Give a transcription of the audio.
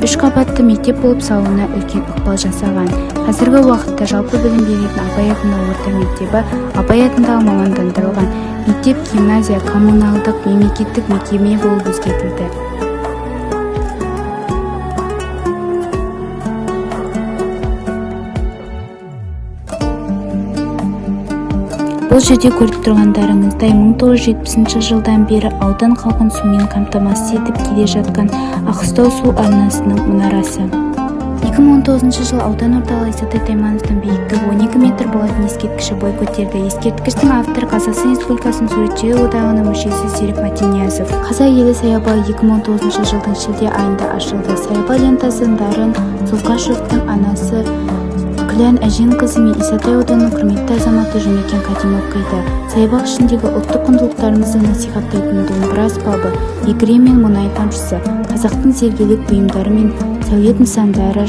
үш қабатты мектеп болып салуына үлкен ықпал жасаған. Қазіргі уақытта жалпы білім беретін Абай атындағы орта мектебі, Абай атындағы мамандандырылған мектеп-гимназия коммуналдық мемлекеттік мекеме болып өзгертілді. Бұл жерде көріп тұрғандарыңыздай 1970 жылдан бері аудан халқын сумен қамтамасыз етіп келе жатқан Аққыстау су арнасының мұнарасы. 2019 жыл аудан орталығы Исатай Таймановтың биіктігі 12 метр болатын ескерткіші бой көтерді. Ескерткіштің авторы Қазақстан Республикасының Суретшілер одағының мүшесі Серік Матинязов. Қазақ елі саябағы 2019 жылдың шілде айында ашылды. Саябақ лентасын Дарын Зұлқашевтың анасы Күлән Әженқызы мен Исатай ауданының құрметті азаматы Жұмекен Қадимов қиды. Саябақ ішіндегі ұлттық құндылықтарымызды насихаттайтын домбыра аспабы, бекіре мен мұнай тамшысы, қазақтың зергерлік бұйымдары мен сәулет нысандары